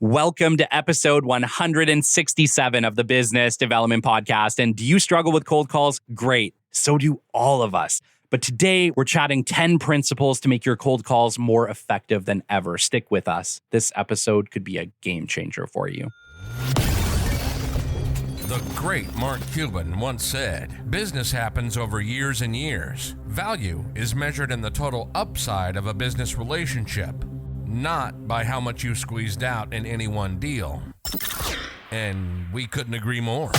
Welcome to episode 167 of the Business Development Podcast. And do you struggle with cold calls? Great. So do all of us. But today we're chatting 10 principles to make your cold calls more effective than ever. Stick with us. This episode could be a game changer for you. The great Mark Cuban once said, "Business happens over years and years. Value is measured in the total upside of a business relationship, not by how much you squeezed out in any one deal." And we couldn't agree more.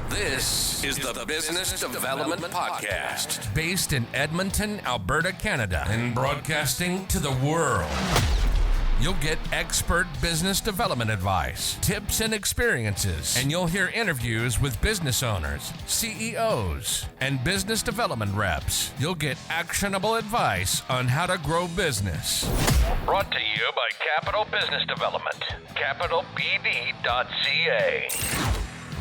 This is the Business Development Podcast, based in Edmonton, Alberta, Canada, and broadcasting to the world. You'll get expert business development advice, tips and experiences, and you'll hear interviews with business owners, CEOs, and business development reps. You'll get actionable advice on how to grow business. Brought to you by Capital Business Development, capitalbd.ca.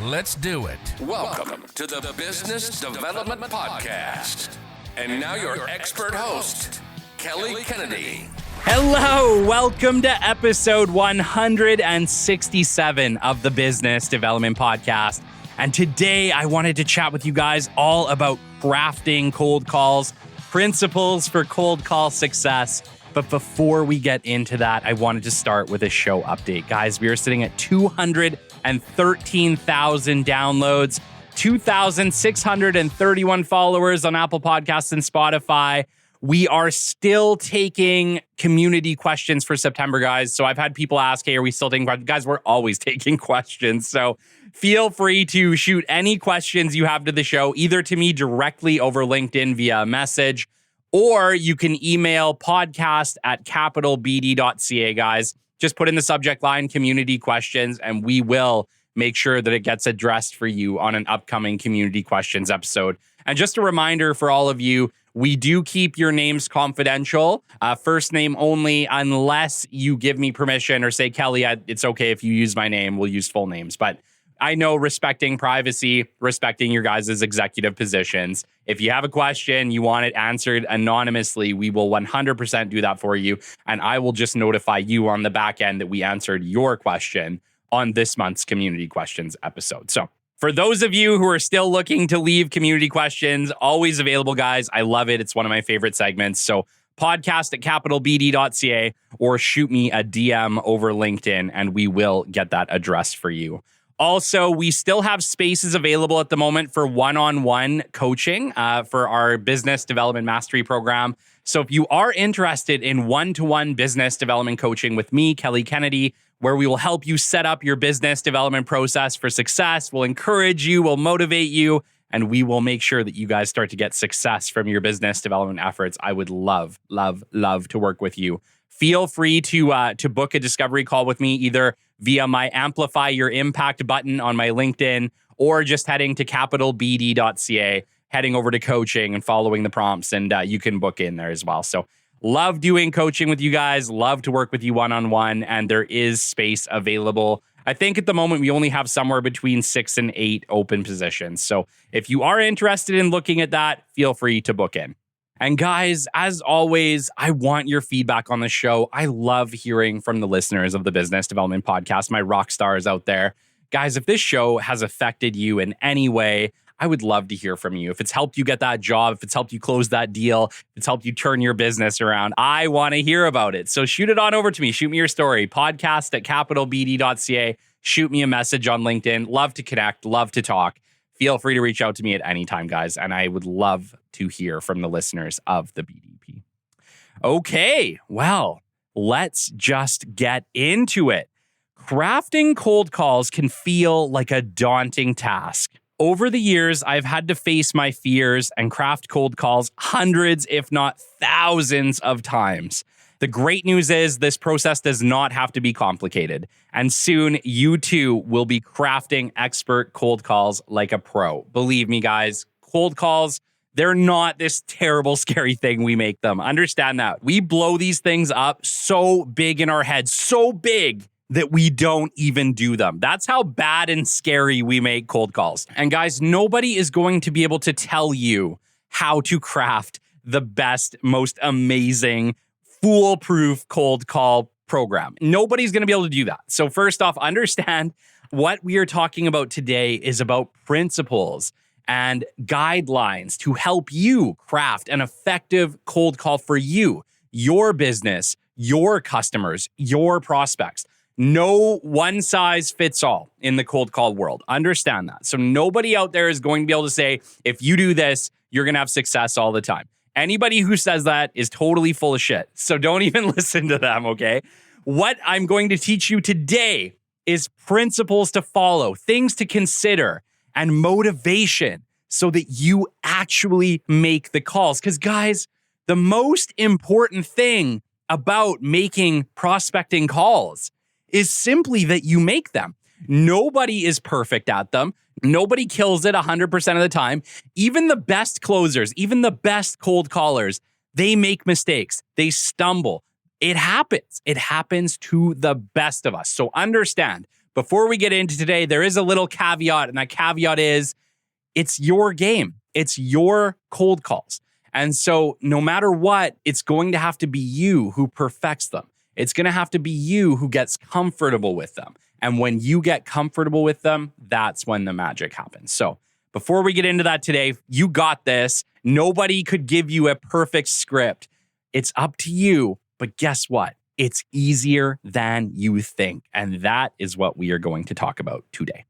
Let's do it. Welcome to the Business Development Podcast. And now your expert host, Kelly Kennedy. Hello, welcome to episode 167 of the Business Development Podcast. And today I wanted to chat with you guys all about crafting cold calls, principles for cold call success. But before we get into that, I wanted to start with a show update. Guys, we are sitting at 213,000 downloads, 2,631 followers on Apple Podcasts and Spotify. We are still taking community questions for September, guys. So I've had people ask, hey, are we still taking questions? Guys, we're always taking questions. So feel free to shoot any questions you have to the show, either to me directly over LinkedIn via message, or you can email podcast@capitalbd.ca, guys. Just put in the subject line, community questions, and we will make sure that it gets addressed for you on an upcoming community questions episode. And just a reminder for all of you, we do keep your names confidential, first name only, unless you give me permission or say, Kelly, it's okay if you use my name, we'll use full names. But I know respecting privacy, respecting your guys' executive positions. If you have a question, you want it answered anonymously, we will 100% do that for you. And I will just notify you on the back end that we answered your question on this month's community questions episode. So for those of you who are still looking to leave community questions, always available, guys. I love it. It's one of my favorite segments. So podcast@capitalbd.ca or shoot me a DM over LinkedIn and we will get that addressed for you. Also, we still have spaces available at the moment for one-on-one coaching for our business development mastery program. So if you are interested in one-to-one business development coaching with me, Kelly Kennedy, where we will help you set up your business development process for success, we'll encourage you, we'll motivate you, and we will make sure that you guys start to get success from your business development efforts. I would love, love, love to work with you. Feel free to book a discovery call with me, either via my Amplify Your Impact button on my LinkedIn, or just heading to capitalbd.ca, heading over to coaching and following the prompts, and you can book in there as well. So love doing coaching with you guys, love to work with you one-on-one, and there is space available. I think at the moment we only have somewhere between 6 and 8 open positions. So if you are interested in looking at that, feel free to book in. And guys, as always, I want your feedback on the show. I love hearing from the listeners of the Business Development Podcast, my rock stars out there. Guys, if this show has affected you in any way, I would love to hear from you. If it's helped you get that job, if it's helped you close that deal, if it's helped you turn your business around, I want to hear about it. So shoot it on over to me. Shoot me your story. podcast@capitalbd.ca. Shoot me a message on LinkedIn. Love to connect. Love to talk. Feel free to reach out to me at any time, guys. And I would love to hear from the listeners of the BDP. Okay, well, let's just get into it. Crafting cold calls can feel like a daunting task. Over the years, I've had to face my fears and craft cold calls hundreds, if not thousands of times. The great news is this process does not have to be complicated. And soon you too will be crafting expert cold calls like a pro. Believe me, guys, cold calls, they're not this terrible, scary thing we make them. Understand that. We blow these things up so big in our heads, so big that we don't even do them. That's how bad and scary we make cold calls. And guys, nobody is going to be able to tell you how to craft the best, most amazing, foolproof cold call program. Nobody's going to be able to do that. So first off, understand what we are talking about today is about principles and guidelines to help you craft an effective cold call for you, your business, your customers, your prospects. No one size fits all in the cold call world. Understand that. So nobody out there is going to be able to say, if you do this, you're going to have success all the time. Anybody who says that is totally full of shit. So don't even listen to them, okay? What I'm going to teach you today is principles to follow, things to consider, and motivation so that you actually make the calls. Because guys, the most important thing about making prospecting calls is simply that you make them. Nobody is perfect at them. Nobody kills it 100% of the time. Even the best closers, even the best cold callers, they make mistakes. They stumble. It happens. It happens to the best of us. So understand, before we get into today, there is a little caveat, and that caveat is it's your game. It's your cold calls. And so no matter what, it's going to have to be you who perfects them. It's going to have to be you who gets comfortable with them. And when you get comfortable with them, that's when the magic happens. So before we get into that today, you got this. Nobody could give you a perfect script. It's up to you. But guess what? It's easier than you think. And that is what we are going to talk about today.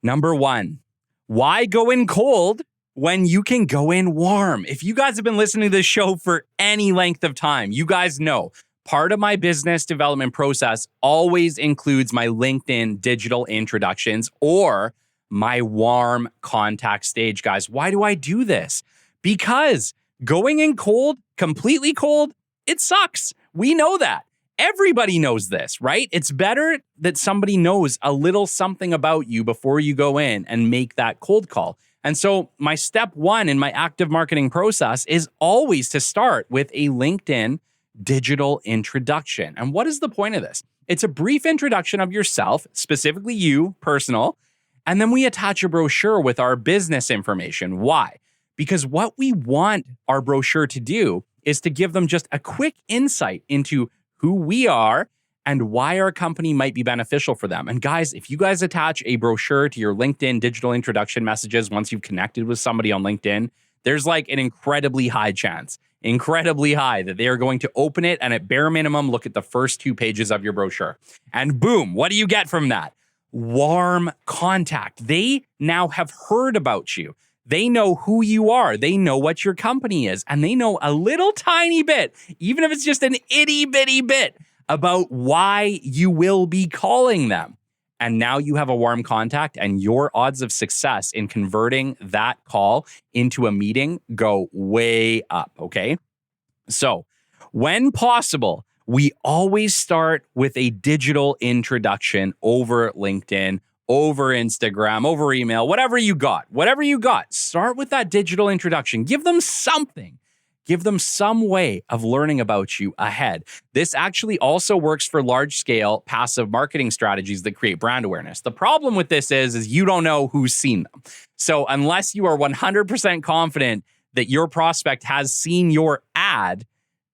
Number one, why go in cold when you can go in warm? If you guys have been listening to this show for any length of time, you guys know part of my business development process always includes my LinkedIn digital introductions or my warm contact stage, guys. Why do I do this? Because going in cold, completely cold, it sucks. We know that. Everybody knows this, right? It's better that somebody knows a little something about you before you go in and make that cold call. And so my step one in my active marketing process is always to start with a LinkedIn digital introduction. And what is the point of this? It's a brief introduction of yourself, specifically you, personal, and then we attach a brochure with our business information. Why? Because what we want our brochure to do is to give them just a quick insight into who we are and why our company might be beneficial for them. And guys, if you guys attach a brochure to your LinkedIn digital introduction messages once you've connected with somebody on LinkedIn, there's like an incredibly high chance that they are going to open it and at bare minimum, look at the first 2 pages of your brochure. And boom, what do you get from that? Warm contact. They now have heard about you. They know who you are. They know what your company is. And they know a little tiny bit, even if it's just an itty bitty bit, about why you will be calling them. And now you have a warm contact, and your odds of success in converting that call into a meeting go way up, okay? So when possible, we always start with a digital introduction over LinkedIn, over Instagram, over email, whatever you got. Start with that digital introduction. Give them something. Give them some way of learning about you ahead. This actually also works for large-scale passive marketing strategies that create brand awareness. The problem with this is you don't know who's seen them. So unless you are 100% confident that your prospect has seen your ad,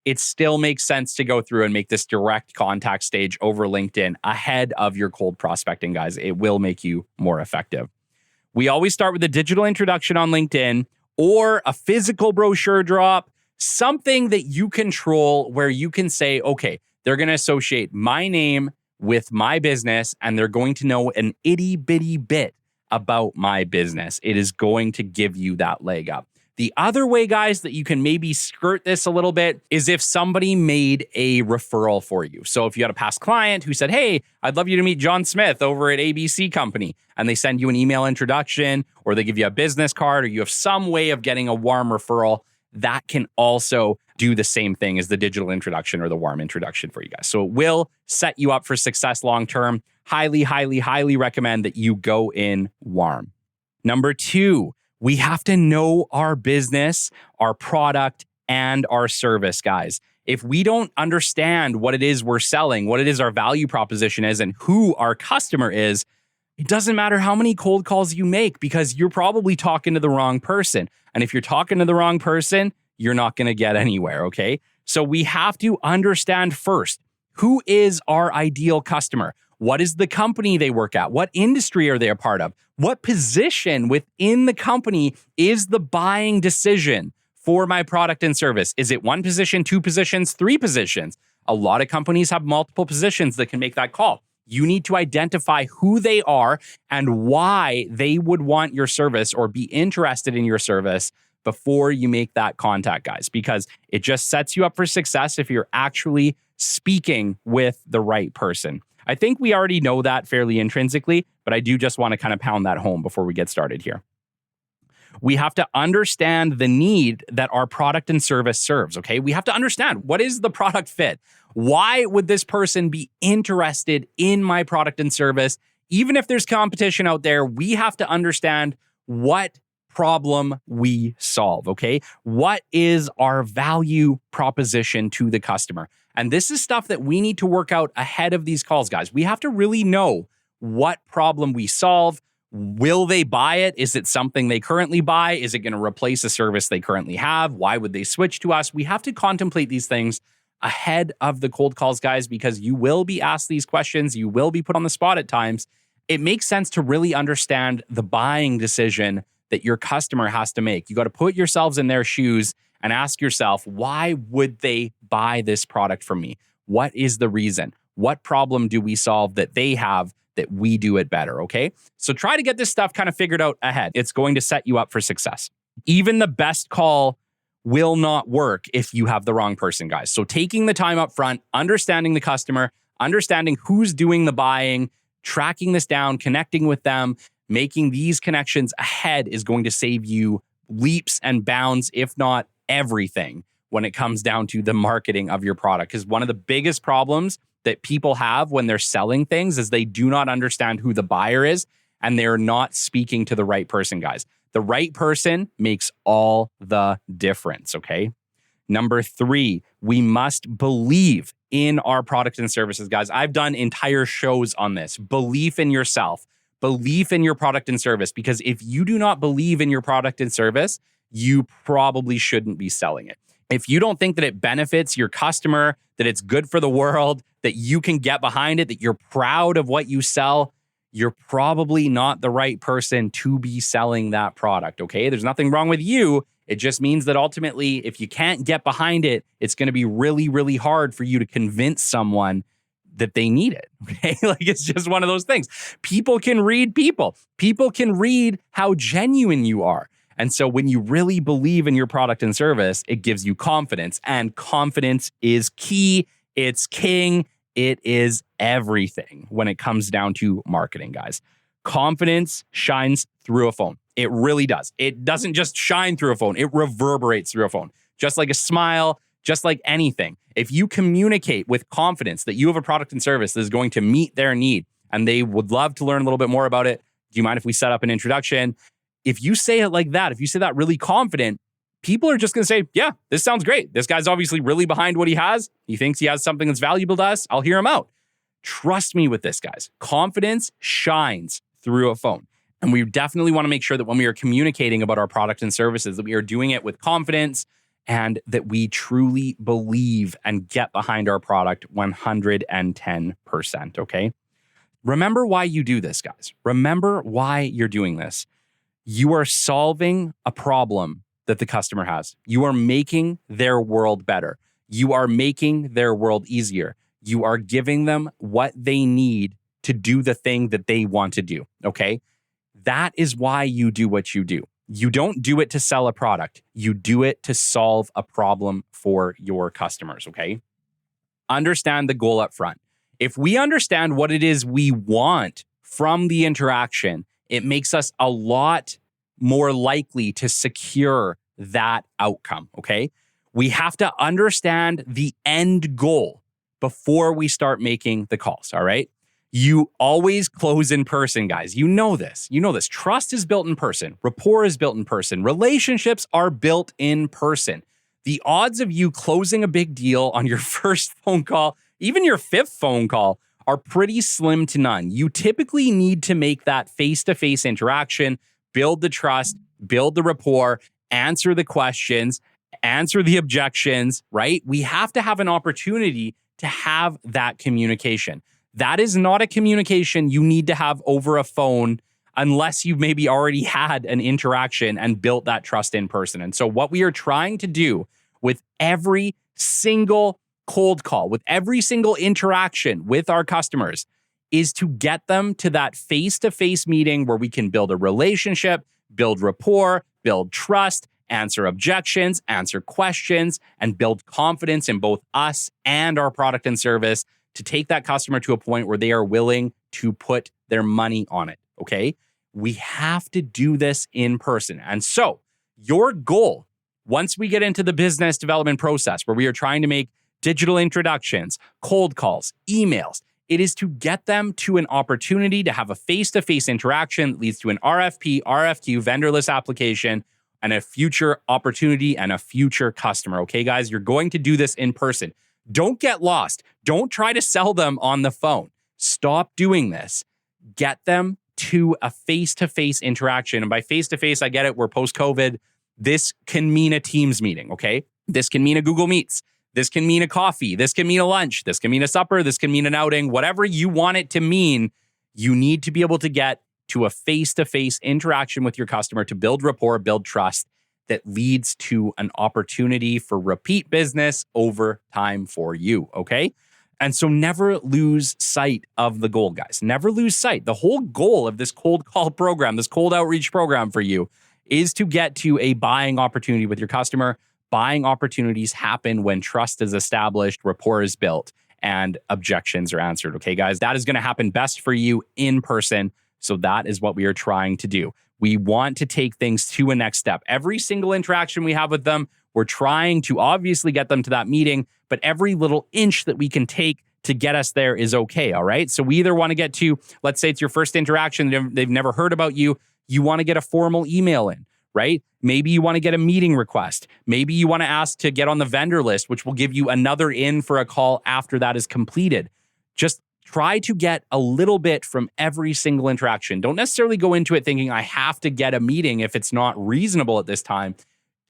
it still makes sense to go through and make this direct contact stage over LinkedIn ahead of your cold prospecting, guys. It will make you more effective. We always start with a digital introduction on LinkedIn or a physical brochure drop, something that you control where you can say, okay, they're going to associate my name with my business and they're going to know an itty bitty bit about my business. It is going to give you that leg up. The other way, guys, that you can maybe skirt this a little bit is if somebody made a referral for you. So if you had a past client who said, hey, I'd love you to meet John Smith over at ABC Company, and they send you an email introduction or they give you a business card or you have some way of getting a warm referral, that can also do the same thing as the digital introduction or the warm introduction for you guys. So it will set you up for success long-term. Highly, highly, highly recommend that you go in warm. Number 2, we have to know our business, our product, and our service, guys. If we don't understand what it is we're selling, what it is our value proposition is, and who our customer is, it doesn't matter how many cold calls you make because you're probably talking to the wrong person. And if you're talking to the wrong person, you're not going to get anywhere, okay? So we have to understand first Who is our ideal customer? What is the company they work at? What industry are they a part of? What position within the company is the buying decision for my product and service? Is it one position, two positions, three positions? A lot of companies have multiple positions that can make that call. You need to identify who they are and why they would want your service or be interested in your service before you make that contact, guys, because it just sets you up for success if you're actually speaking with the right person. I think we already know that fairly intrinsically, but I do just want to kind of pound that home before we get started here. We have to understand the need that our product and service serves, okay? We have to understand, what is the product fit? Why would this person be interested in my product and service? Even if there's competition out there, we have to understand what problem we solve, okay? What is our value proposition to the customer? And this is stuff that we need to work out ahead of these calls, guys. We have to really know what problem we solve. Will they buy it? Is it something they currently buy? Is it going to replace a service they currently have? Why would they switch to us? We have to contemplate these things ahead of the cold calls, guys, because you will be asked these questions. You will be put on the spot at times. It makes sense to really understand the buying decision that your customer has to make. You got to put yourselves in their shoes and ask yourself, why would they buy this product from me? What is the reason? What problem do we solve that they have that we do it better, okay? So try to get this stuff kind of figured out ahead. It's going to set you up for success. Even the best call will not work if you have the wrong person, guys. So taking the time up front, understanding the customer, understanding who's doing the buying, tracking this down, connecting with them, making these connections ahead is going to save you leaps and bounds, if not everything, when it comes down to the marketing of your product. Because one of the biggest problems that people have when they're selling things is they do not understand who the buyer is and they're not speaking to the right person, guys. The right person makes all the difference, okay? Number 3, we must believe in our products and services, guys. I've done entire shows on this. Belief in yourself, belief in your product and service, because if you do not believe in your product and service, you probably shouldn't be selling it. If you don't think that it benefits your customer, that it's good for the world, that you can get behind it, that you're proud of what you sell, you're probably not the right person to be selling that product, okay? There's nothing wrong with you. It just means that ultimately, if you can't get behind it, it's going to be really, really hard for you to convince someone that they need it, okay? Like, it's just one of those things. People can read people. People can read how genuine you are. And so when you really believe in your product and service, it gives you confidence. And confidence is key. It's king. It is everything when it comes down to marketing, guys. Confidence shines through a phone. It really does. It doesn't just shine through a phone. It reverberates through a phone. Just like a smile, just like anything. If you communicate with confidence that you have a product and service that is going to meet their need and they would love to learn a little bit more about it, do you mind if we set up an introduction? If you say it like that, if you say that really confident, people are just going to say, yeah, this sounds great. This guy's obviously really behind what he has. He thinks he has something that's valuable to us. I'll hear him out. Trust me with this, guys. Confidence shines through a phone. And we definitely want to make sure that when we are communicating about our products and services, that we are doing it with confidence and that we truly believe and get behind our product 110%, okay? Remember why you do this, guys. Remember why you're doing this. You are solving a problem that the customer has. You are making their world better. You are making their world easier. You are giving them what they need to do the thing that they want to do, okay? That is why you do what you do. You don't do it to sell a product. You do it to solve a problem for your customers, okay? Understand the goal up front. If we understand what it is we want from the interaction, it makes us a lot more likely to secure that outcome, okay? We have to understand the end goal before we start making the calls, all right? You always close in person, guys. You know this. You know this. Trust is built in person. Rapport is built in person. Relationships are built in person. The odds of you closing a big deal on your first phone call, even your 5th phone call, are pretty slim to none. You typically need to make that face-to-face interaction, build the trust, build the rapport, answer the questions, answer the objections, right? We have to have an opportunity to have that communication. That is not a communication you need to have over a phone unless you've maybe already had an interaction and built that trust in person. And so what we are trying to do with every single cold call, with every single interaction with our customers, is to get them to that face-to-face meeting where we can build a relationship, build rapport, build trust, answer objections, answer questions, and build confidence in both us and our product and service to take that customer to a point where they are willing to put their money on it, okay? We have to do this in person. And so your goal, once we get into the business development process where we are trying to make digital introductions, cold calls, emails, it is to get them to an opportunity to have a face-to-face interaction that leads to an RFP, RFQ, vendor list application, and a future opportunity and a future customer. Okay, guys, you're going to do this in person. Don't get lost. Don't try to sell them on the phone. Stop doing this. Get them to a face-to-face interaction. And by face-to-face, I get it, we're post-COVID. This can mean a Teams meeting, okay? This can mean a Google Meets. This can mean a coffee. This can mean a lunch. This can mean a supper. This can mean an outing. Whatever you want it to mean, you need to be able to get to a face-to-face interaction with your customer to build rapport, build trust that leads to an opportunity for repeat business over time for you, okay? And so never lose sight of the goal, guys. Never lose sight. The whole goal of this cold call program, this cold outreach program for you, is to get to a buying opportunity with your customer. Buying opportunities happen when trust is established, rapport is built, and objections are answered, okay, guys? That is going to happen best for you in person. So that is what we are trying to do. We want to take things to a next step. Every single interaction we have with them, we're trying to obviously get them to that meeting, but every little inch that we can take to get us there is okay, all right? So we either want to get to, let's say it's your first interaction, they've never heard about you, you want to get a formal email in, right? Maybe you want to get a meeting request. Maybe you want to ask to get on the vendor list, which will give you another in for a call after that is completed. Just try to get a little bit from every single interaction. Don't necessarily go into it thinking I have to get a meeting if it's not reasonable at this time.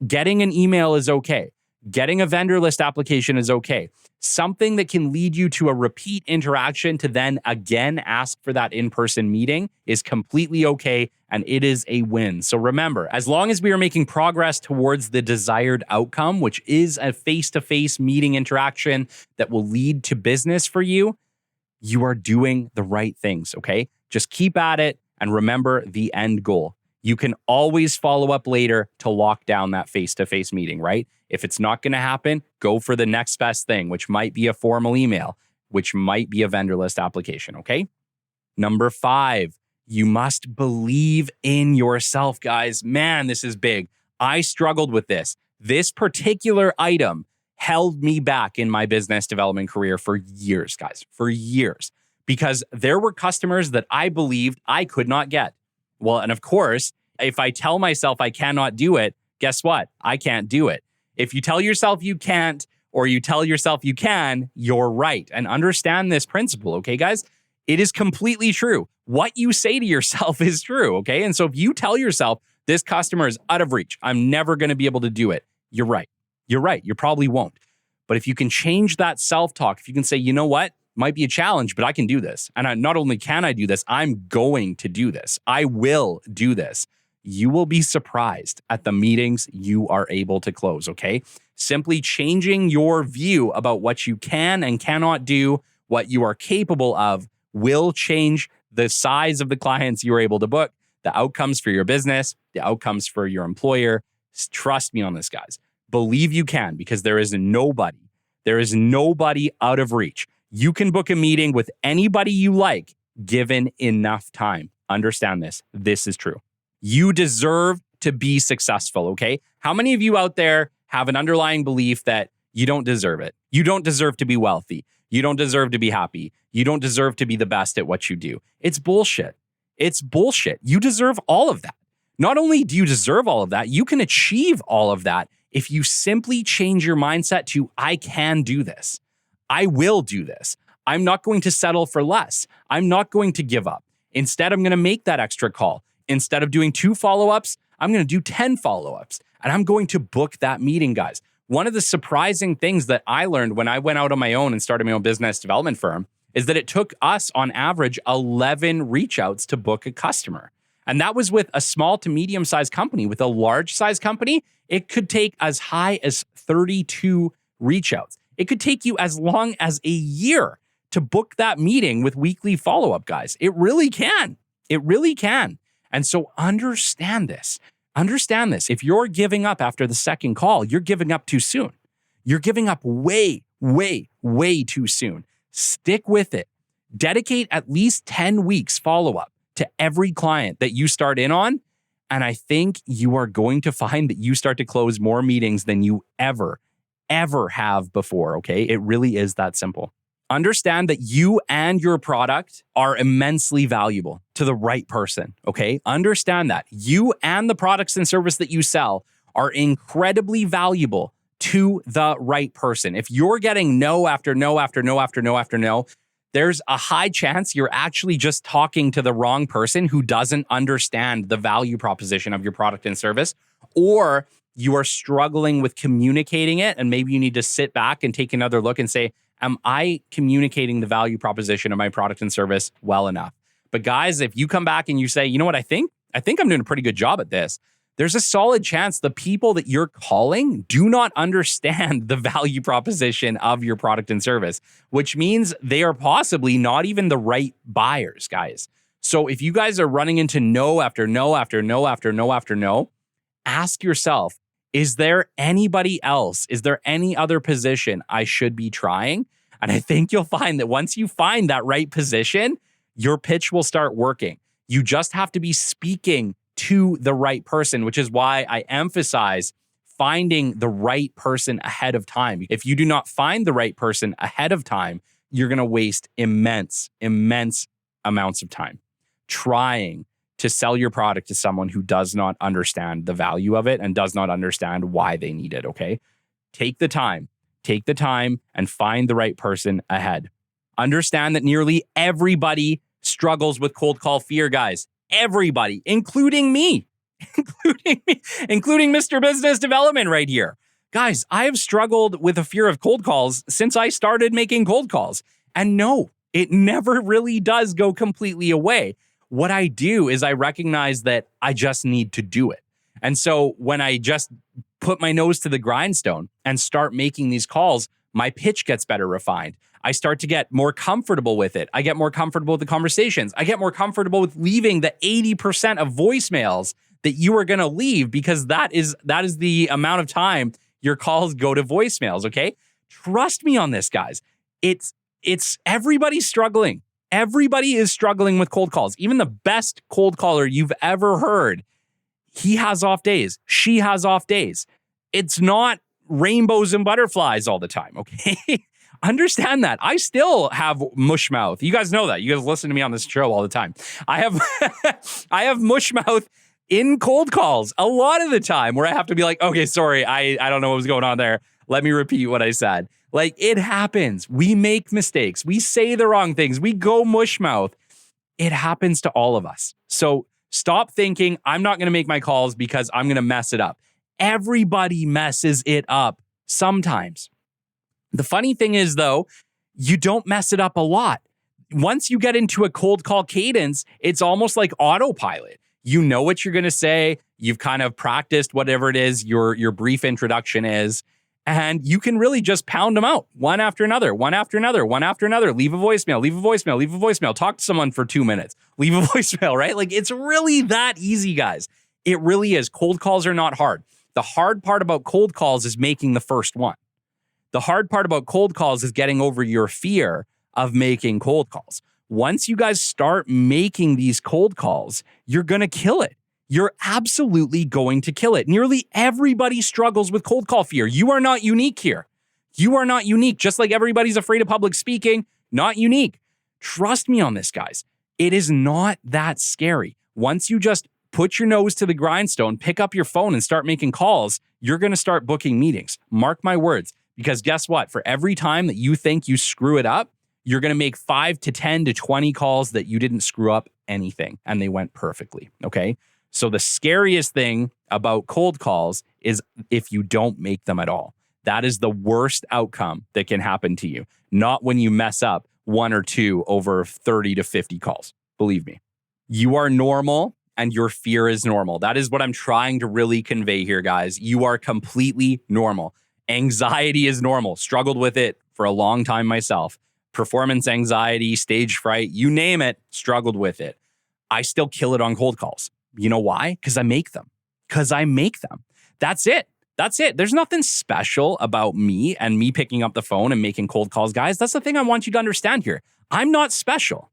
Getting an email is okay. Getting a vendor list application is okay. Something that can lead you to a repeat interaction to then again ask for that in-person meeting is completely okay, and it is a win. So remember, as long as we are making progress towards the desired outcome, which is a face-to-face meeting interaction that will lead to business for you, you are doing the right things, okay? Just keep at it and remember the end goal. You can always follow up later to lock down that face-to-face meeting, right? If it's not going to happen, go for the next best thing, which might be a formal email, which might be a vendor list application, okay? Number 5, you must believe in yourself, guys. Man, this is big. I struggled with this. This particular item held me back in my business development career for years, guys, for years, because there were customers that I believed I could not get. Well, and of course, if I tell myself I cannot do it, guess what? I can't do it. If you tell yourself you can't, or you tell yourself you can, you're right. And understand this principle, okay, guys? It is completely true. What you say to yourself is true, okay? And so if you tell yourself this customer is out of reach, I'm never going to be able to do it, you're right. You're right. You probably won't. But if you can change that self-talk, if you can say, you know what? Might be a challenge, but I can do this. And not only can I do this, I'm going to do this. I will do this. You will be surprised at the meetings you are able to close, okay? Simply changing your view about what you can and cannot do, what you are capable of, will change the size of the clients you're able to book, the outcomes for your business, the outcomes for your employer. Trust me on this, guys. Believe you can, because there is nobody out of reach. You can book a meeting with anybody you like, given enough time. Understand this. This is true. You deserve to be successful, okay? How many of you out there have an underlying belief that you don't deserve it? You don't deserve to be wealthy. You don't deserve to be happy. You don't deserve to be the best at what you do. It's bullshit. It's bullshit. You deserve all of that. Not only do you deserve all of that, you can achieve all of that if you simply change your mindset to, I can do this. I will do this. I'm not going to settle for less. I'm not going to give up. Instead, I'm going to make that extra call. Instead of doing 2 follow-ups, I'm going to do 10 follow-ups. And I'm going to book that meeting, guys. One of the surprising things that I learned when I went out on my own and started my own business development firm is that it took us on average 11 reach outs to book a customer. And that was with a small to medium sized company. With a large size company, it could take as high as 32 reach outs. It could take you as long as a year to book that meeting with weekly follow-up, guys. It really can. It really can. And so understand this. Understand this. If you're giving up after the second call, you're giving up too soon. You're giving up way, way, way too soon. Stick with it. Dedicate at least 10 weeks follow-up to every client that you start in on. And I think you are going to find that you start to close more meetings than you ever have before, okay? It really is that simple. Understand that you and your product are immensely valuable to the right person, okay? Understand that. You and the products and service that you sell are incredibly valuable to the right person. If you're getting no after no after no after no after no, there's a high chance you're actually just talking to the wrong person who doesn't understand the value proposition of your product and service, or you are struggling with communicating it, and maybe you need to sit back and take another look and say, am I communicating the value proposition of my product and service well enough? But guys, if you come back and you say, you know what, I think I'm doing a pretty good job at this, there's a solid chance the people that you're calling do not understand the value proposition of your product and service, which means they are possibly not even the right buyers, guys. So if you guys are running into no after no after no after no after no, ask yourself, is there anybody else? Is there any other position I should be trying? And I think you'll find that once you find that right position, your pitch will start working. You just have to be speaking to the right person, which is why I emphasize finding the right person ahead of time. If you do not find the right person ahead of time, you're going to waste immense amounts of time trying to sell your product to someone who does not understand the value of it and does not understand why they need it, okay? Take the time and find the right person ahead. Understand that nearly everybody struggles with cold call fear, guys. Everybody, including me, including Mr. Business Development right here. Guys, I have struggled with a fear of cold calls since I started making cold calls. And no, it never really does go completely away. What I do is I recognize that I just need to do it. And so when I just put my nose to the grindstone and start making these calls, my pitch gets better refined. I start to get more comfortable with it. I get more comfortable with the conversations. I get more comfortable with leaving the 80% of voicemails that you are going to leave, because that is the amount of time your calls go to voicemails, okay? Trust me on this, guys. It's everybody's struggling. Everybody is struggling with cold calls. Even the best cold caller you've ever heard, he has off days. She has off days. It's not rainbows and butterflies all the time, okay? Understand that. I still have mush mouth. You guys know that. You guys listen to me on this show all the time. I have mush mouth in cold calls a lot of the time, where I have to be like, okay, sorry, I don't know what was going on there. Let me repeat what I said. Like, it happens. We make mistakes. We say the wrong things. We go mush mouth. It happens to all of us. So stop thinking I'm not going to make my calls because I'm going to mess it up. Everybody messes it up sometimes. The funny thing is, though, you don't mess it up a lot. Once you get into a cold call cadence, it's almost like autopilot. You know what you're going to say. You've kind of practiced whatever it is your brief introduction is. And you can really just pound them out one after another, one after another, one after another. Leave a voicemail, leave a voicemail, leave a voicemail. Talk to someone for 2 minutes. Leave a voicemail, right? Like, it's really that easy, guys. It really is. Cold calls are not hard. The hard part about cold calls is making the first one. The hard part about cold calls is getting over your fear of making cold calls. Once you guys start making these cold calls, you're going to kill it. You're absolutely going to kill it. Nearly everybody struggles with cold call fear. You are not unique here. You are not unique. Just like everybody's afraid of public speaking, not unique. Trust me on this, guys. It is not that scary. Once you just put your nose to the grindstone, pick up your phone and start making calls, you're going to start booking meetings. Mark my words. Because guess what? For every time that you think you screw it up, you're going to make 5 to 10 to 20 calls that you didn't screw up anything and they went perfectly. Okay. So the scariest thing about cold calls is if you don't make them at all. That is the worst outcome that can happen to you. Not when you mess up 1 or 2 over 30 to 50 calls. Believe me. You are normal and your fear is normal. That is what I'm trying to really convey here, guys. You are completely normal. Anxiety is normal. Struggled with it for a long time myself. Performance anxiety, stage fright, you name it, struggled with it. I still kill it on cold calls. You know why? Because I make them. That's it. There's nothing special about me and me picking up the phone and making cold calls, guys. That's the thing I want you to understand here. I'm not special.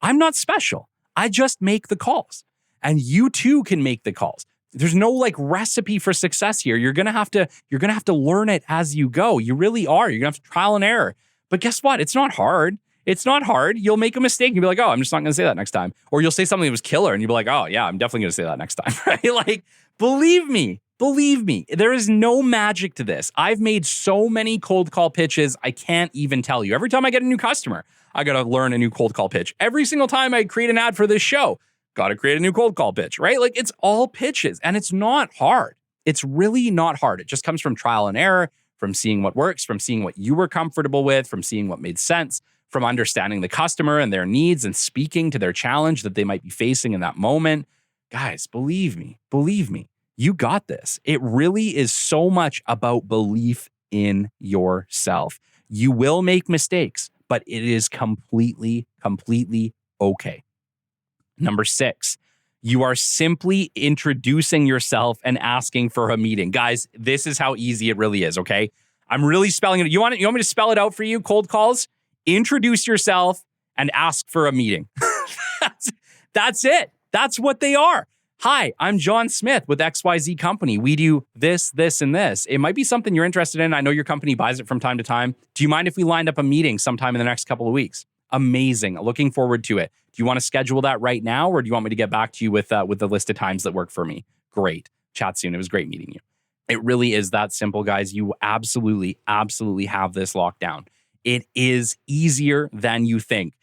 I just make the calls. And you too can make the calls. There's no like recipe for success here. You're gonna have to learn it as you go. You really are. You're gonna have to trial and error. But guess what? It's not hard. You'll make a mistake and you'll be like, oh, I'm just not gonna say that next time. Or you'll say something that was killer and you'll be like, oh yeah, I'm definitely gonna say that next time. Right? Like, believe me, there is no magic to this. I've made so many cold call pitches, I can't even tell you. Every time I get a new customer, I got to learn a new cold call pitch. Every single time I create an ad for this show, got to create a new cold call pitch, right? Like, it's all pitches and it's not hard. It's really not hard. It just comes from trial and error, from seeing what works, from seeing what you were comfortable with, from seeing what made sense, from understanding the customer and their needs and speaking to their challenge that they might be facing in that moment. Guys, believe me, you got this. It really is so much about belief in yourself. You will make mistakes, but it is completely okay. Number 6, you are simply introducing yourself and asking for a meeting. Guys, this is how easy it really is, okay? I'm really spelling it. You want me to spell it out for you, cold calls? Introduce yourself and ask for a meeting. That's it. That's what they are. Hi, I'm John Smith with XYZ Company. We do this, this, and this. It might be something you're interested in. I know your company buys it from time to time. Do you mind if we lined up a meeting sometime in the next couple of weeks? Amazing. Looking forward to it. Do you want to schedule that right now, or do you want me to get back to you with the list of times that work for me? Great. Chat soon. It was great meeting you. It really is that simple, guys. You absolutely have this locked down. It is easier than you think.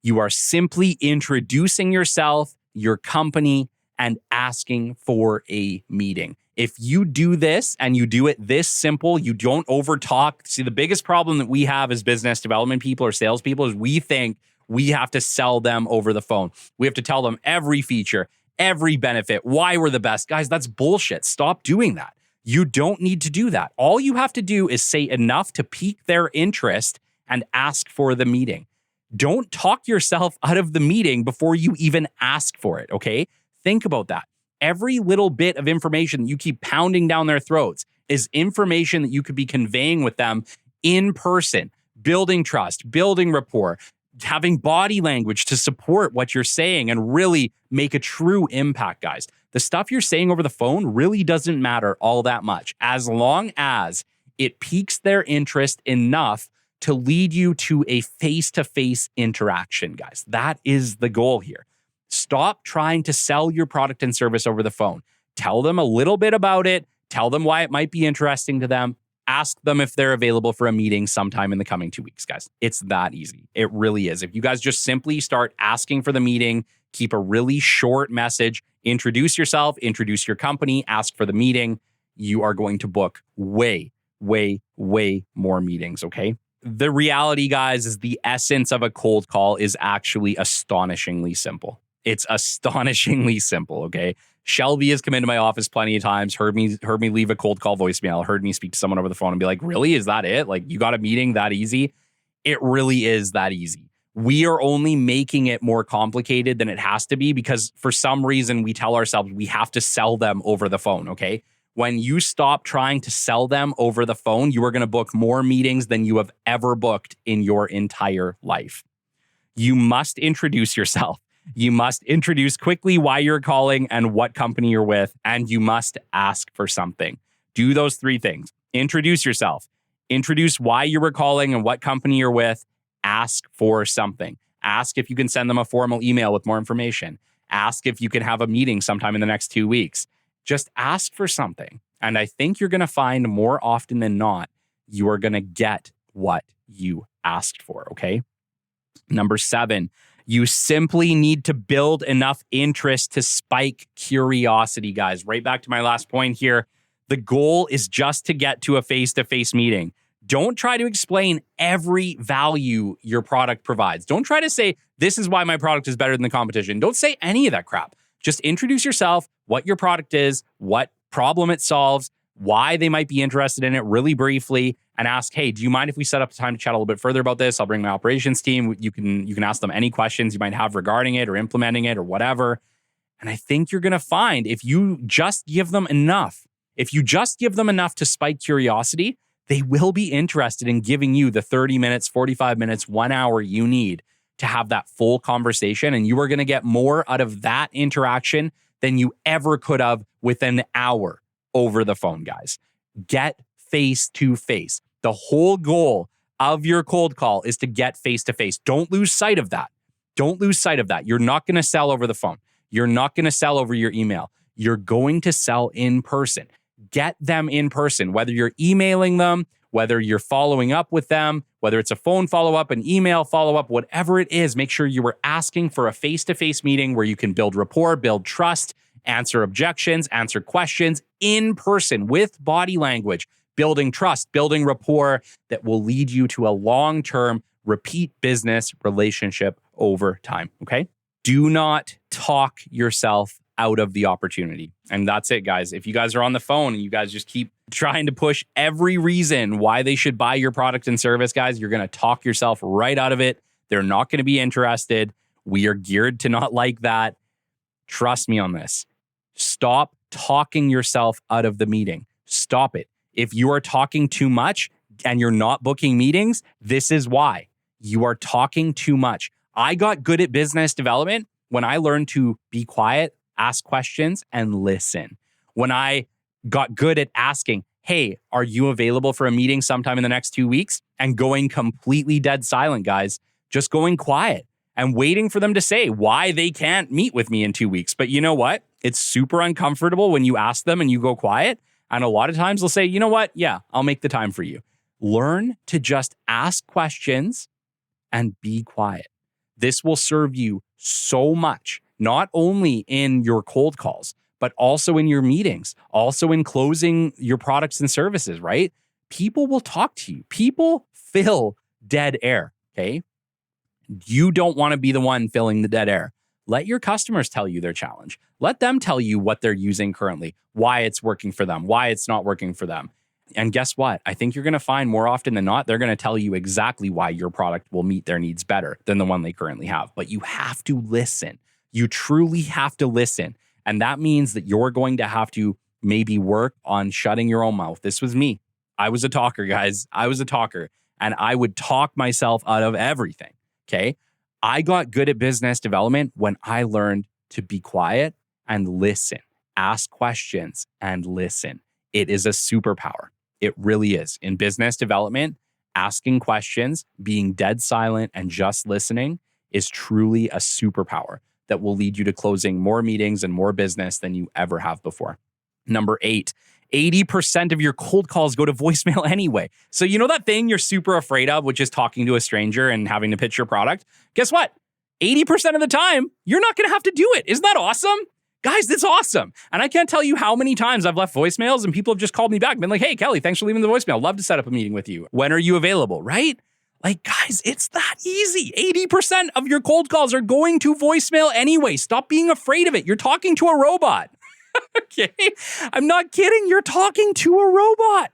You are simply introducing yourself, your company, and asking for a meeting. If you do this and you do it this simple, you don't overtalk. See, the biggest problem that we have as business development people or salespeople is we think we have to sell them over the phone. We have to tell them every feature, every benefit, why we're the best. Guys, that's bullshit. Stop doing that. You don't need to do that. All you have to do is say enough to pique their interest and ask for the meeting. Don't talk yourself out of the meeting before you even ask for it, okay? Think about that. Every little bit of information that you keep pounding down their throats is information that you could be conveying with them in person, building trust, building rapport, having body language to support what you're saying and really make a true impact, guys. The stuff you're saying over the phone really doesn't matter all that much as long as it piques their interest enough to lead you to a face-to-face interaction, guys. That is the goal here. Stop trying to sell your product and service over the phone. Tell them a little bit about it. Tell them why it might be interesting to them. Ask them if they're available for a meeting sometime in the coming 2 weeks, guys. It's that easy. It really is. If you guys just simply start asking for the meeting, keep a really short message, introduce yourself, introduce your company, ask for the meeting, you are going to book way more meetings, okay? The reality, guys, is the essence of a cold call is actually astonishingly simple. It's astonishingly simple, okay? Shelby has come into my office plenty of times, heard me leave a cold call voicemail, heard me speak to someone over the phone and be like, really? Is that it? Like, you got a meeting that easy? It really is that easy. We are only making it more complicated than it has to be because for some reason we tell ourselves we have to sell them over the phone, okay? When you stop trying to sell them over the phone, you are going to book more meetings than you have ever booked in your entire life. You must introduce yourself. You must introduce quickly why you're calling and what company you're with, and you must ask for something. Do those 3 things. Introduce yourself. Introduce why you were calling and what company you're with. Ask for something. Ask if you can send them a formal email with more information. Ask if you can have a meeting sometime in the next 2 weeks. Just ask for something. And I think you're going to find more often than not, you are going to get what you asked for, okay? Number 7, you simply need to build enough interest to spike curiosity, guys. Right back to my last point here. The goal is just to get to a face-to-face meeting. Don't try to explain every value your product provides. Don't try to say, this is why my product is better than the competition. Don't say any of that crap. Just introduce yourself, what your product is, what problem it solves, why they might be interested in it really briefly, and ask, hey, do you mind if we set up time to chat a little bit further about this? I'll bring my operations team. You can ask them any questions you might have regarding it or implementing it or whatever. And I think you're going to find if you just give them enough to spike curiosity, they will be interested in giving you the 30 minutes, 45 minutes, 1 hour you need to have that full conversation. And you are going to get more out of that interaction than you ever could have with an hour over the phone, guys. Get face to face. The whole goal of your cold call is to get face to face. Don't lose sight of that. Don't lose sight of that. You're not going to sell over the phone. You're not going to sell over your email. You're going to sell in person. Get them in person, whether you're emailing them, whether you're following up with them, whether it's a phone follow-up, an email follow-up, whatever it is, make sure you are asking for a face-to-face meeting where you can build rapport, build trust, answer objections, answer questions in person with body language, building trust, building rapport that will lead you to a long-term repeat business relationship over time, okay? Do not talk yourself out of the opportunity. And that's it, guys. If you guys are on the phone and you guys just keep trying to push every reason why they should buy your product and service, guys, you're going to talk yourself right out of it. They're not going to be interested. We are geared to not like that. Trust me on this. Stop talking yourself out of the meeting. Stop it. If you are talking too much and you're not booking meetings, this is why. You are talking too much. I got good at business development when I learned to be quiet, ask questions, and listen. When I got good at asking, hey, are you available for a meeting sometime in the next 2 weeks? And going completely dead silent, guys. Just going quiet and waiting for them to say why they can't meet with me in 2 weeks. But you know what? It's super uncomfortable when you ask them and you go quiet. And a lot of times they'll say, you know what? Yeah, I'll make the time for you. Learn to just ask questions and be quiet. This will serve you so much, not only in your cold calls, but also in your meetings, also in closing your products and services, right? People will talk to you. People fill dead air, okay? You don't want to be the one filling the dead air. Let your customers tell you their challenge. Let them tell you what they're using currently, why it's working for them, why it's not working for them. And guess what? I think you're going to find more often than not, they're going to tell you exactly why your product will meet their needs better than the one they currently have. But you have to listen. You truly have to listen. And that means that you're going to have to maybe work on shutting your own mouth. This was me. I was a talker, guys. I was a talker. And I would talk myself out of everything, okay? I got good at business development when I learned to be quiet and listen, ask questions and listen. It is a superpower. It really is. In business development, asking questions, being dead silent, and just listening is truly a superpower that will lead you to closing more meetings and more business than you ever have before. Number 8, 80% of your cold calls go to voicemail anyway. So you know that thing you're super afraid of, which is talking to a stranger and having to pitch your product? Guess what? 80% of the time, you're not going to have to do it. Isn't that awesome? Guys, that's awesome. And I can't tell you how many times I've left voicemails and people have just called me back and been like, hey, Kelly, thanks for leaving the voicemail. Love to set up a meeting with you. When are you available, right? Like, guys, it's that easy. 80% of your cold calls are going to voicemail anyway. Stop being afraid of it. You're talking to a robot. Okay? I'm not kidding. You're talking to a robot.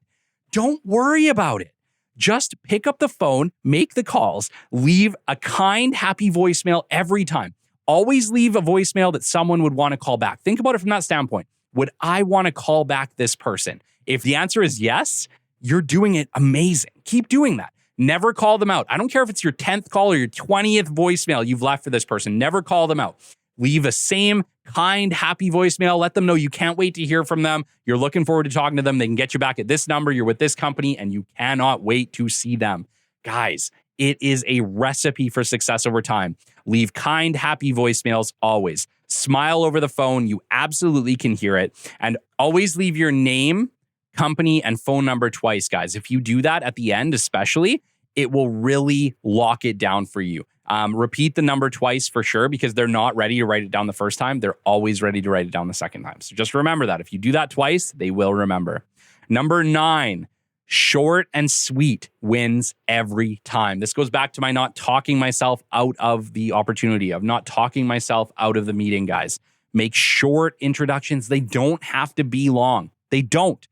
Don't worry about it. Just pick up the phone, make the calls, leave a kind, happy voicemail every time. Always leave a voicemail that someone would want to call back. Think about it from that standpoint. Would I want to call back this person? If the answer is yes, you're doing it amazing. Keep doing that. Never call them out. I don't care if it's your 10th call or your 20th voicemail you've left for this person. Never call them out. Leave a same kind, happy voicemail. Let them know you can't wait to hear from them. You're looking forward to talking to them. They can get you back at this number. You're with this company and you cannot wait to see them. Guys, it is a recipe for success over time. Leave kind, happy voicemails always. Smile over the phone. You absolutely can hear it. And always leave your name, company, and phone number twice, guys. If you do that at the end, especially, it will really lock it down for you. Repeat the number twice for sure, because they're not ready to write it down the first time. They're always ready to write it down the second time. So just remember that. If you do that twice, they will remember. Number 9, short and sweet wins every time. This goes back to my not talking myself out of the opportunity, of not talking myself out of the meeting, guys. Make short introductions. They don't have to be long. They don't.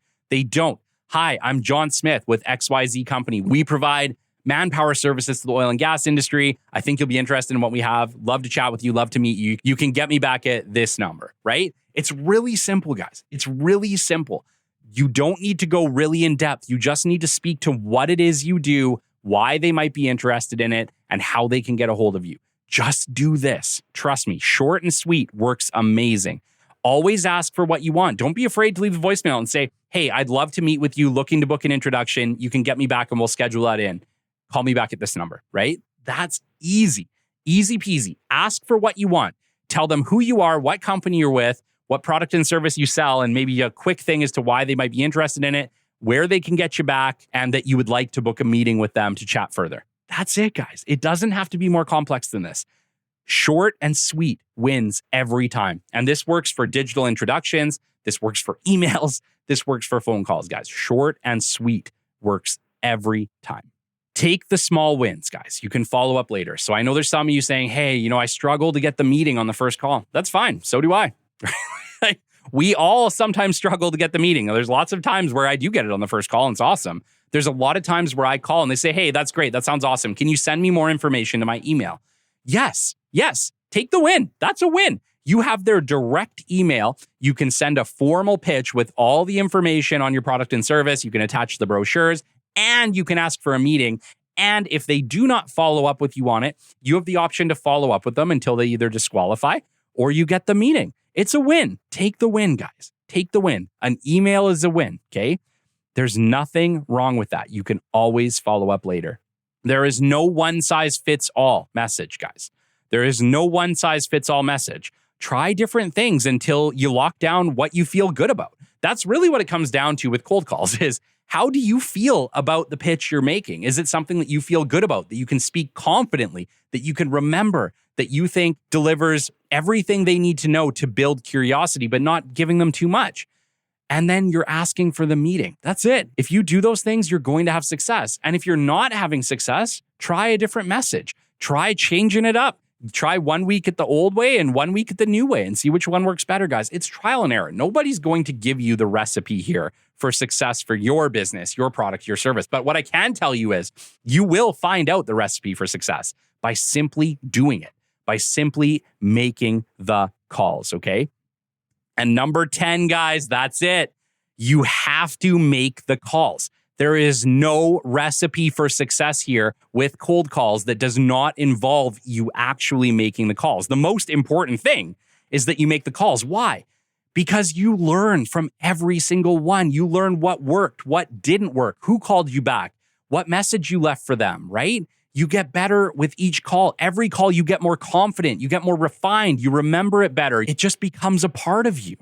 Hi, I'm John Smith with XYZ Company. We provide manpower services to the oil and gas industry. I think you'll be interested in what we have. Love to chat with you. Love to meet you. You can get me back at this number, right? It's really simple, guys. It's really simple. You don't need to go really in depth. You just need to speak to what it is you do, why they might be interested in it, and how they can get a hold of you. Just do this. Trust me, short and sweet works amazing. Always ask for what you want. Don't be afraid to leave a voicemail and say, hey, I'd love to meet with you, looking to book an introduction. You can get me back and we'll schedule that in. Call me back at this number, right? That's easy. Easy peasy. Ask for what you want. Tell them who you are, what company you're with, what product and service you sell, and maybe a quick thing as to why they might be interested in it, where they can get you back, and that you would like to book a meeting with them to chat further. That's it, guys. It doesn't have to be more complex than this. Short and sweet wins every time. And this works for digital introductions. This works for emails. This works for phone calls, guys. Short and sweet works every time. Take the small wins, guys. You can follow up later. So I know there's some of you saying, hey, I struggle to get the meeting on the first call. That's fine. So do I. We all sometimes struggle to get the meeting. There's lots of times where I do get it on the first call and it's awesome. There's a lot of times where I call and they say, hey, that's great. That sounds awesome. Can you send me more information to my email? Yes. Take the win. That's a win. You have their direct email. You can send a formal pitch with all the information on your product and service. You can attach the brochures and you can ask for a meeting. And if they do not follow up with you on it, you have the option to follow up with them until they either disqualify or you get the meeting. It's a win. Take the win, guys. Take the win. An email is a win, okay? There's nothing wrong with that. You can always follow up later. There is no one-size-fits-all message, guys. There is no one-size-fits-all message. Try different things until you lock down what you feel good about. That's really what it comes down to with cold calls is, how do you feel about the pitch you're making? Is it something that you feel good about, that you can speak confidently, that you can remember, that you think delivers everything they need to know to build curiosity, but not giving them too much? And then you're asking for the meeting. That's it. If you do those things, you're going to have success. And if you're not having success, try a different message. Try changing it up. Try 1 week at the old way and 1 week at the new way and see which one works better, guys. It's trial and error. Nobody's going to give you the recipe here for success for your business, your product, your service. But what I can tell you is you will find out the recipe for success by simply doing it, by simply making the calls, okay? And number 10, guys, that's it. You have to make the calls. There is no recipe for success here with cold calls that does not involve you actually making the calls. The most important thing is that you make the calls. Why? Because you learn from every single one. You learn what worked, what didn't work, who called you back, what message you left for them, right? You get better with each call. Every call, you get more confident. You get more refined. You remember it better. It just becomes a part of you.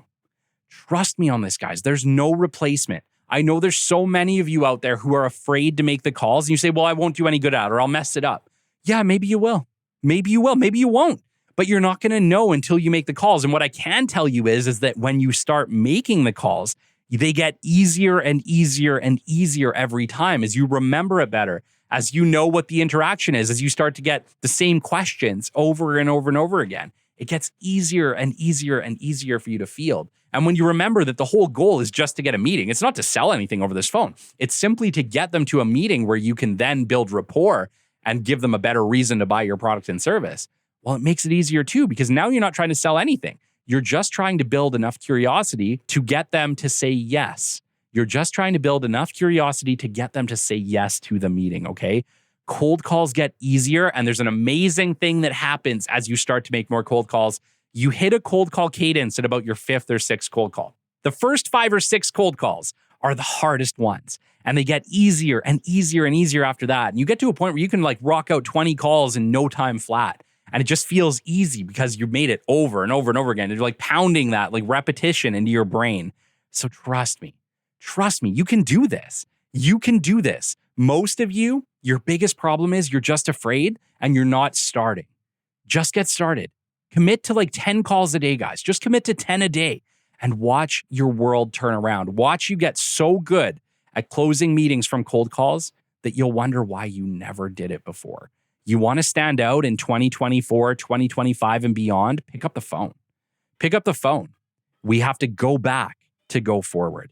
Trust me on this, guys. There's no replacement. I know there's so many of you out there who are afraid to make the calls. And you say, well, I won't do any good at it, or I'll mess it up. Yeah, maybe you will. Maybe you will. Maybe you won't. But you're not going to know until you make the calls. And what I can tell you is that when you start making the calls, they get easier and easier and easier every time as you remember it better, as you know what the interaction is, as you start to get the same questions over and over and over again. It gets easier and easier and easier for you to field. And when you remember that the whole goal is just to get a meeting, it's not to sell anything over this phone. It's simply to get them to a meeting where you can then build rapport and give them a better reason to buy your product and service. Well, it makes it easier too, because now you're not trying to sell anything. You're just trying to build enough curiosity to get them to say yes. You're just trying to build enough curiosity to get them to say yes to the meeting, okay? Cold calls get easier, and there's an amazing thing that happens as you start to make more cold calls. You hit a cold call cadence at about your 5th or 6th cold call. The first 5 or 6 cold calls are the hardest ones, and they get easier and easier and easier after that. And you get to a point where you can rock out 20 calls in no time flat. And it just feels easy because you made it over and over and over again. And you're pounding that repetition into your brain. So trust me, you can do this. You can do this. Most of you Your biggest problem is you're just afraid and you're not starting. Just get started. Commit to like 10 calls a day, guys. Just commit to 10 a day and watch your world turn around. Watch you get so good at closing meetings from cold calls that you'll wonder why you never did it before. You want to stand out in 2024, 2025 and beyond? Pick up the phone. Pick up the phone. We have to go back to go forward.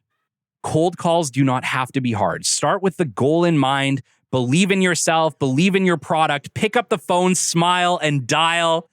Cold calls do not have to be hard. Start with the goal in mind. Believe in yourself. Believe in your product. Pick up the phone, smile, and dial.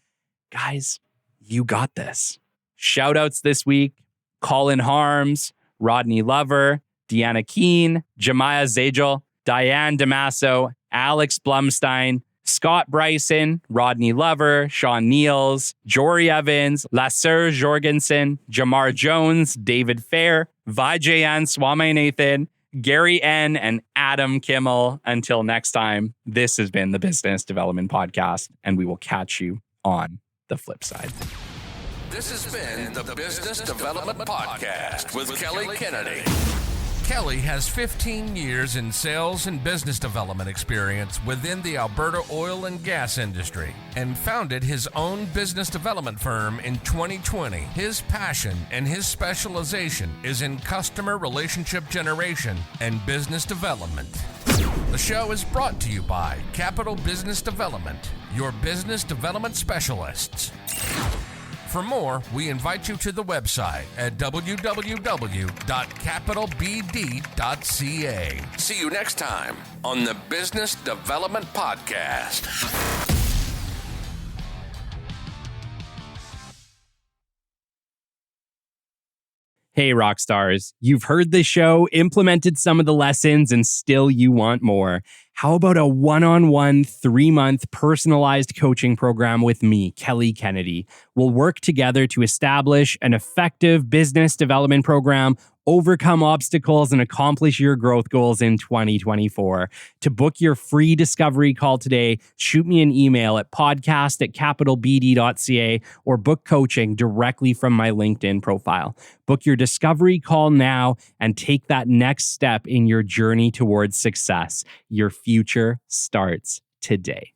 Guys, you got this. Shout outs this week. Colin Harms, Rodney Lover, Deanna Keene, Jemiah Zagel, Diane Damaso, Alex Blumstein, Scott Bryson, Rodney Lover, Sean Niels, Jory Evans, Lasser Jorgensen, Jamar Jones, David Fair, Vijayan Swaminathan, Gary N., and Adam Kimmel. Until next time, this has been the Business Development Podcast, and we will catch you on the flip side. This has been the Business Development Podcast with Kelly Kennedy. Kelly has 15 years in sales and business development experience within the Alberta oil and gas industry and founded his own business development firm in 2020. His passion and his specialization is in customer relationship generation and business development. The show is brought to you by Capital Business Development, your business development specialists. For more, we invite you to the website at www.capitalbd.ca. See you next time on the Business Development Podcast. Hey, rock stars, you've heard the show, implemented some of the lessons, and still you want more. How about a one-on-one 3-month personalized coaching program with me, Kelly Kennedy? We'll work together to establish an effective business development program, overcome obstacles, and accomplish your growth goals in 2024. To book your free discovery call today, shoot me an email at podcast@capitalbd.ca or book coaching directly from my LinkedIn profile. Book your discovery call now and take that next step in your journey towards success. Your future starts today.